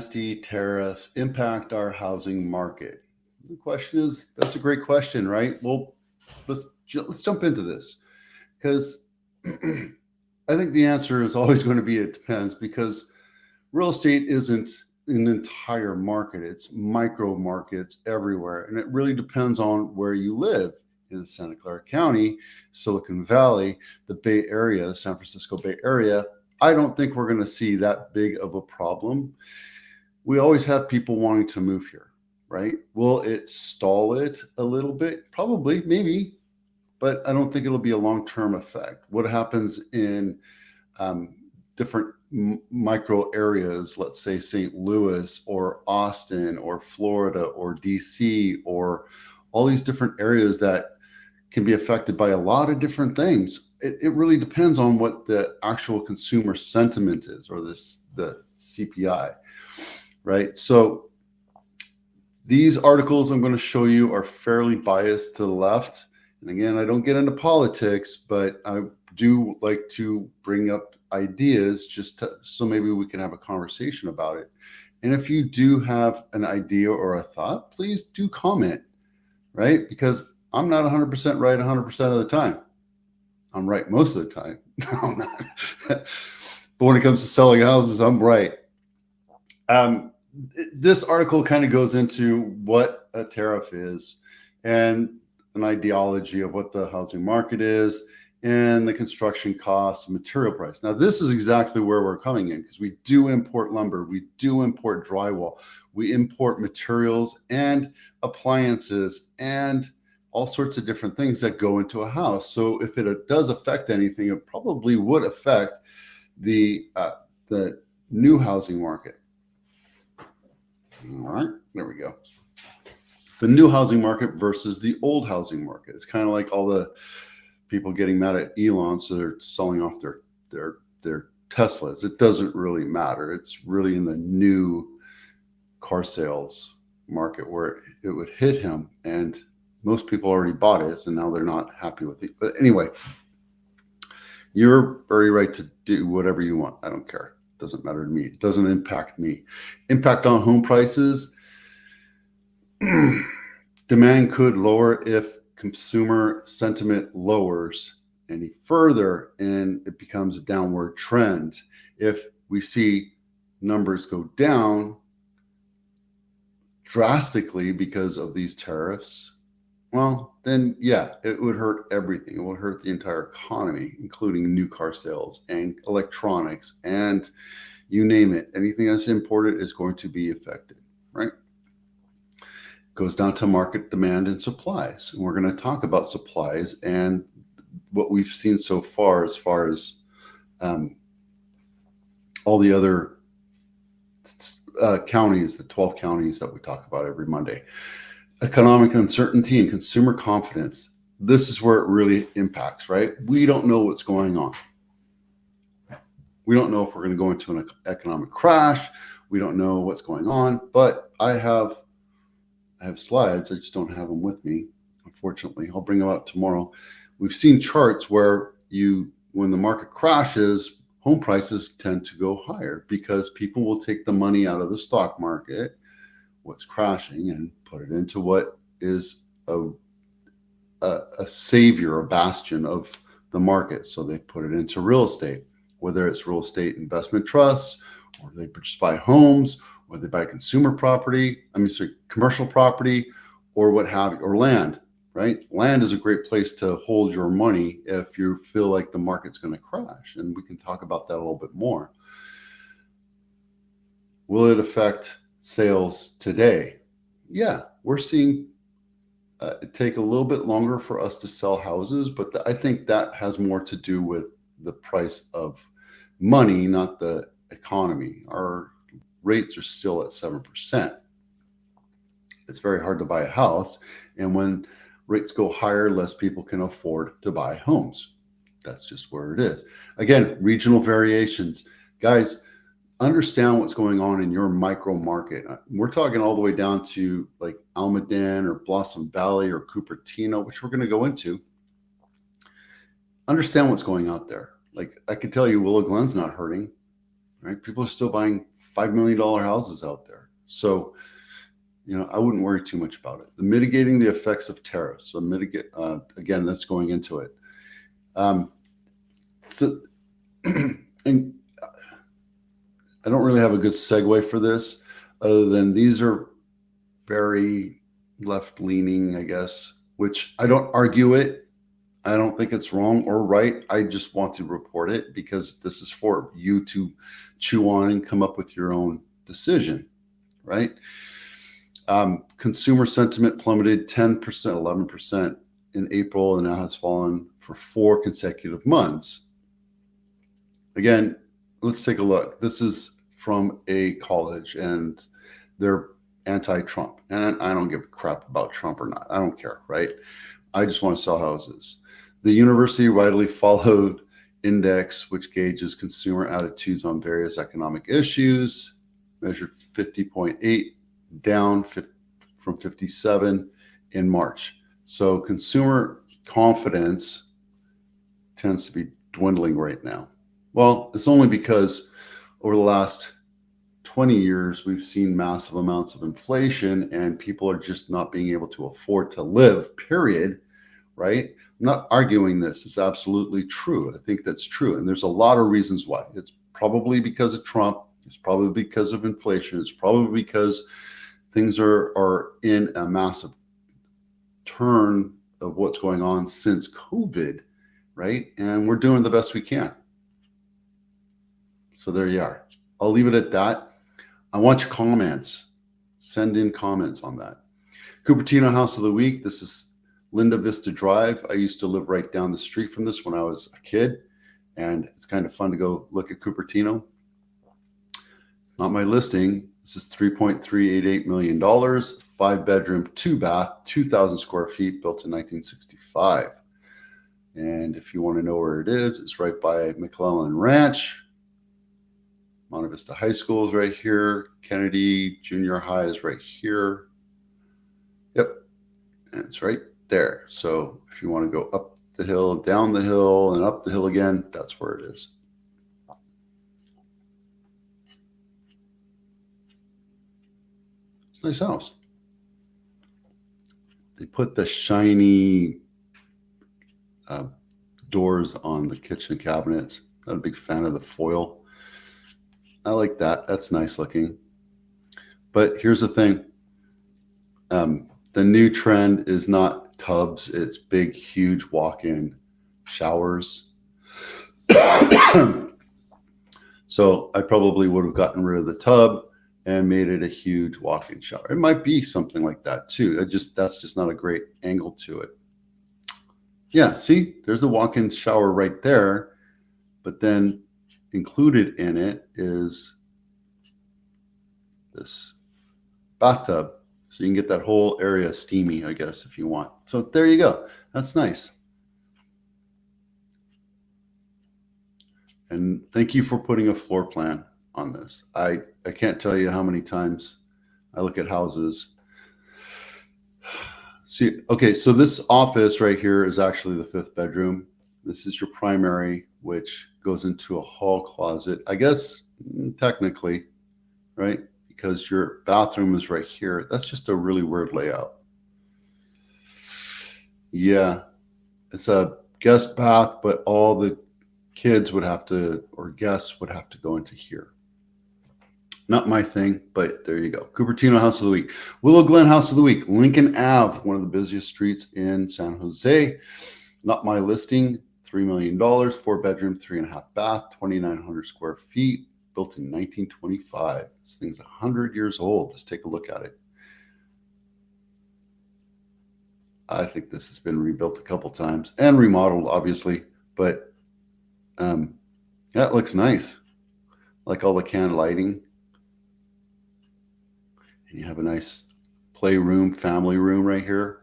nasty tariffs impact our housing market? The question is, that's a great question, right? Well, let's jump into this because I think the answer is always going to be it depends, because real estate isn't an entire market. It's micro markets everywhere. And it really depends on where you live in Santa Clara County, Silicon Valley, the Bay Area, the San Francisco Bay Area. I don't think we're going to see that big of a problem. We always have people wanting to move here, right? Will it stall it a little bit? Probably, maybe, but I don't think it'll be a long-term effect. What happens in different micro areas, let's say St. Louis or Austin or Florida or DC or all these different areas that can be affected by a lot of different things. It really depends on what the actual consumer sentiment is, or the CPI, right? So these articles I'm going to show you are fairly biased to the left. And again, I don't get into politics, but I do like to bring up ideas so maybe we can have a conversation about it. And if you do have an idea or a thought, please do comment, right? Because I'm not 100% right 100% of the time. I'm right most of the time. No, I'm not. But when it comes to selling houses, I'm right. This article kind of goes into what a tariff is and an ideology of what the housing market is and the construction costs and material price. Now, this is exactly where we're coming in, because we do import lumber, we do import drywall, we import materials and appliances and all sorts of different things that go into a house. So if it does affect anything, it probably would affect the new housing market. All right, there we go. The new housing market versus the old housing market. It's kind of like all the people getting mad at Elon, so they're selling off their Teslas. It doesn't really matter. It's really in the new car sales market where it would hit him, and most people already bought it, and now they're not happy with it. But anyway, you're very right to do whatever you want. I don't care. It doesn't matter to me. It doesn't impact me. Impact on home prices. Demand could lower if consumer sentiment lowers any further and it becomes a downward trend. If we see numbers go down drastically because of these tariffs, well, then yeah, it would hurt everything. It would hurt the entire economy, including new car sales and electronics and you name it. Anything that's imported is going to be affected, right? Goes down to market demand and supplies. And we're going to talk about supplies and what we've seen so far as all the other counties, the 12 counties that we talk about every Monday. Economic uncertainty and consumer confidence. This is where it really impacts, right? We don't know what's going on. We don't know if we're going to go into an economic crash. We don't know what's going on, but I have slides. I just don't have them with me, unfortunately. I'll bring them up tomorrow. We've seen charts where when the market crashes, home prices tend to go higher because people will take the money out of the stock market, what's crashing, and put it into what is a savior, a bastion of the market. So they put it into real estate, whether it's real estate investment trusts, or they just buy homes, or they buy consumer property, commercial property, or what have you, or land, right? Land is a great place to hold your money if you feel like the market's going to crash. And we can talk about that a little bit more. Will it affect sales today? Yeah, we're seeing it take a little bit longer for us to sell houses, but I think that has more to do with the price of money, not the economy. Our rates are still at 7%. It's very hard to buy a house. And when rates go higher, less people can afford to buy homes. That's just where it is. Again, regional variations. Guys, understand what's going on in your micro market. We're talking all the way down to like Almaden or Blossom Valley or Cupertino, which we're going to go into. Understand what's going out there. Like I can tell you Willow Glen's not hurting. right? People are still buying $5 million houses out there. So, I wouldn't worry too much about it. The mitigating the effects of tariffs. So again, that's going into it. So, and I don't really have a good segue for this, other than these are very left-leaning, I guess, which I don't argue it. I don't think it's wrong or right. I just want to report it because this is for you to chew on and come up with your own decision, right? Consumer sentiment plummeted 10%, 11% in April, and now has fallen for 4 consecutive months. Again, let's take a look. This is from a college, and they're anti-Trump. And I don't give a crap about Trump or not. I don't care, right? I just want to sell houses. The university widely followed index, which gauges consumer attitudes on various economic issues, measured 50.8, down from 57 in March. So consumer confidence tends to be dwindling right now. Well, it's only because over the last 20 years, we've seen massive amounts of inflation and people are just not being able to afford to live, period, right? I'm not arguing this. It's absolutely true. I think that's true. And there's a lot of reasons why. It's probably because of Trump. It's probably because of inflation. It's probably because things are in a massive turn of what's going on since COVID, right? And we're doing the best we can. So there you are. I'll leave it at that. I want your comments. Send in comments on that. Cupertino House of the Week. This is Linda Vista Drive. I used to live right down the street from this when I was a kid, and it's kind of fun to go look at Cupertino. Not my listing. This is $3.388 million, 5-bedroom, 2-bath, 2,000 square feet, built in 1965. And if you want to know where it is, it's right by McClellan Ranch. Monte Vista High School is right here. Kennedy Junior High is right here. Yep, and it's right there. So if you want to go up the hill, down the hill, and up the hill again, that's where it is. It's a nice house. They put the shiny doors on the kitchen cabinets. Not a big fan of the foil. I like that. That's nice looking. But here's the thing. The new trend is not tubs. It's big, huge walk-in showers. So I probably would have gotten rid of the tub and made it a huge walk-in shower. It might be something like that too. That's just not a great angle to it. Yeah, see, there's a walk-in shower right there, but then included in it is this bathtub. So you can get that whole area steamy, I guess, if you want. So there you go. That's nice. And thank you for putting a floor plan on this. I can't tell you how many times I look at houses. See, okay, so this office right here is actually the 5th bedroom. This is your primary, which goes into a hall closet, I guess, technically, right? Because your bathroom is right here. That's just a really weird layout. Yeah, it's a guest bath, but all the kids would have to, or guests would have to go into here. Not my thing, but there you go. Cupertino House of the Week. Willow Glen House of the Week. Lincoln Ave, one of the busiest streets in San Jose. Not my listing. $3 million, 4-bedroom, 3.5 bath, 2,900 square feet, built in 1925. This thing's 100 years old. Let's take a look at it. I think this has been rebuilt a couple times and remodeled, obviously, but yeah, it looks nice. Like all the can lighting. And you have a nice playroom, family room right here.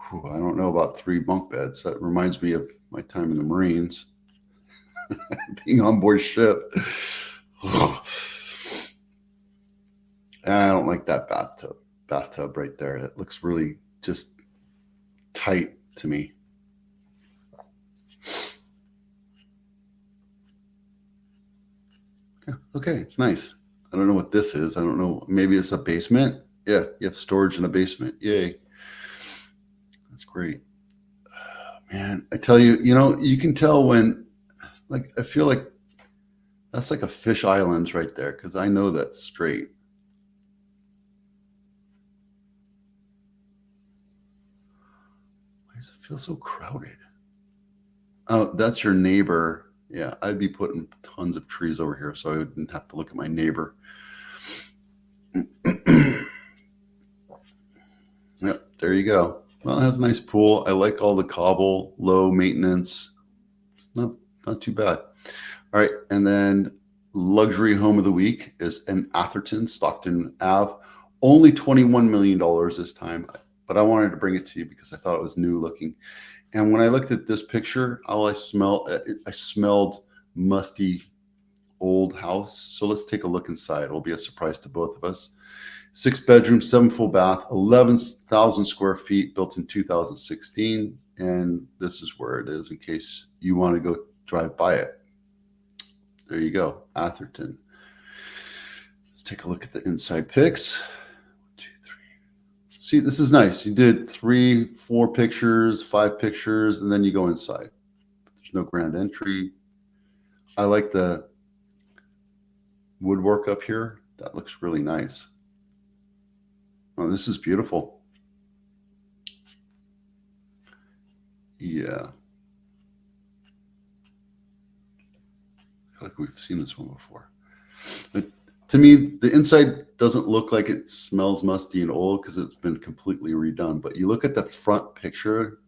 Whew, I don't know about 3 bunk beds. That reminds me of my time in the Marines, being on board ship. I don't like that bathtub right there. It looks really just tight to me. Okay, it's nice. I don't know what this is. I don't know. Maybe it's a basement. Yeah, you have storage in a basement. Yay. That's great. Man, I tell you, you can tell when, like, I feel like that's like a fish islands right there because I know that's straight. Why does it feel so crowded? Oh, that's your neighbor. Yeah, I'd be putting tons of trees over here so I wouldn't have to look at my neighbor. Yep, there you go. Well, it has a nice pool. I like all the cobble, low maintenance. It's not too bad. All right, and then luxury home of the week is an Atherton, Stockton Ave. Only $21 million this time, but I wanted to bring it to you because I thought it was new looking. And when I looked at this picture, I smelled musty old house. So let's take a look inside. It'll be a surprise to both of us. 6 bedrooms, 7 full bath, 11,000 square feet, built in 2016. And this is where it is in case you want to go drive by it. There you go, Atherton. Let's take a look at the inside pics. 1, 2, 3. See, this is nice. You did 3, 4 pictures, 5 pictures, and then you go inside. There's no grand entry. I like the woodwork up here. That looks really nice. Oh, this is beautiful. Yeah. I feel like we've seen this one before. But to me, the inside doesn't look like it smells musty and old because it's been completely redone. But you look at the front picture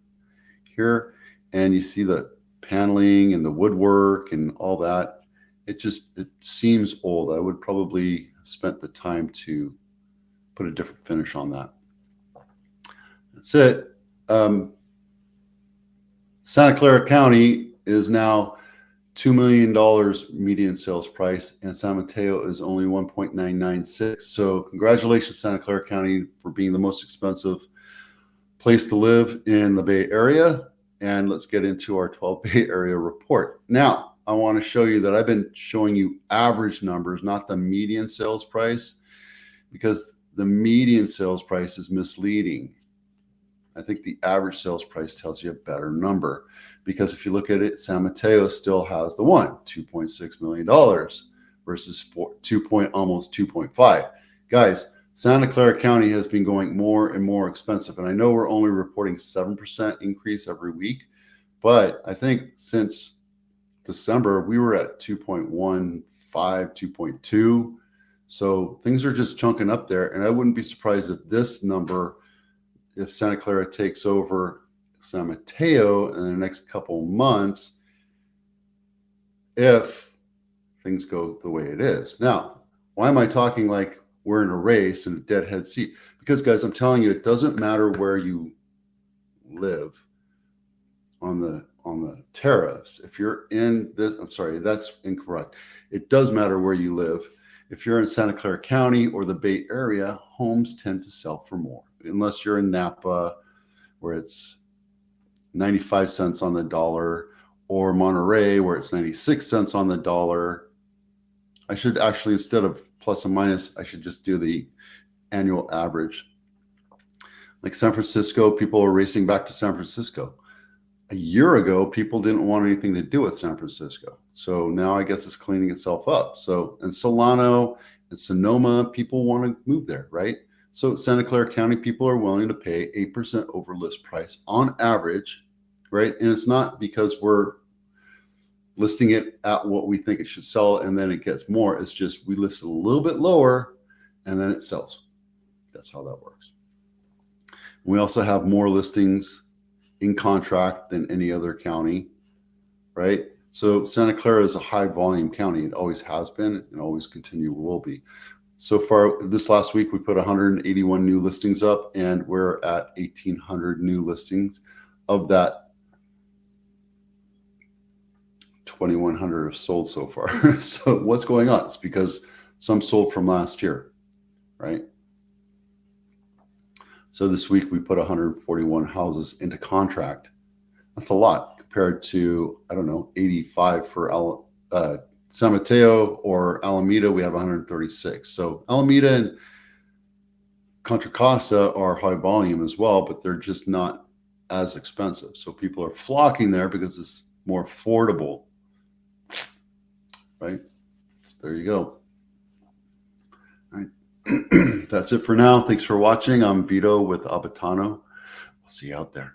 here and you see the paneling and the woodwork and all that. It seems old. I would probably spent the time to put a different finish on that. That's it. Santa Clara County is now $2 million median sales price, and San Mateo is only 1.996. So congratulations, Santa Clara County, for being the most expensive place to live in the Bay Area. And let's get into our 12 Bay Area report. Now, I want to show you that I've been showing you average numbers, not the median sales price, because the median sales price is misleading. I think the average sales price tells you a better number, because if you look at it, San Mateo still has the $2.6 million versus almost 2.5. Guys, Santa Clara County has been going more and more expensive. And I know we're only reporting 7% increase every week, but I think since December, we were at 2.15, 2.2. So things are just chunking up there. And I wouldn't be surprised if this number, if Santa Clara takes over San Mateo in the next couple months, if things go the way it is. Now, why am I talking like we're in a race and a deadhead seat? Because, guys, I'm telling you, it doesn't matter where you live on the tariffs. If you're in this, I'm sorry, that's incorrect. It does matter where you live. If you're in Santa Clara County or the Bay Area, homes tend to sell for more, unless you're in Napa, where it's 95 cents on the dollar, or Monterey, where it's 96 cents on the dollar. I should actually, instead of plus and minus, I should just do the annual average. Like San Francisco, people are racing back to San Francisco. A year ago, people didn't want anything to do with San Francisco. So now I guess it's cleaning itself up. So in Solano and Sonoma, people want to move there, right? So Santa Clara County, people are willing to pay 8% over list price on average, right? And it's not because we're listing it at what we think it should sell and then it gets more. It's just we list it a little bit lower and then it sells. That's how that works. We also have more listings in contract than any other county, right? So Santa Clara is a high volume county. It always has been and always will be. So far, this last week, we put 181 new listings up, and we're at 1,800 new listings. Of that, 2,100 have sold so far. So what's going on? It's because some sold from last year, right? So this week, we put 141 houses into contract. That's a lot compared to, I don't know, 85 for San Mateo or Alameda, we have 136. So Alameda and Contra Costa are high volume as well, but they're just not as expensive. So people are flocking there because it's more affordable, right? So there you go. All right. That's it for now. Thanks for watching. I'm Vito with Abitano. I'll see you out there.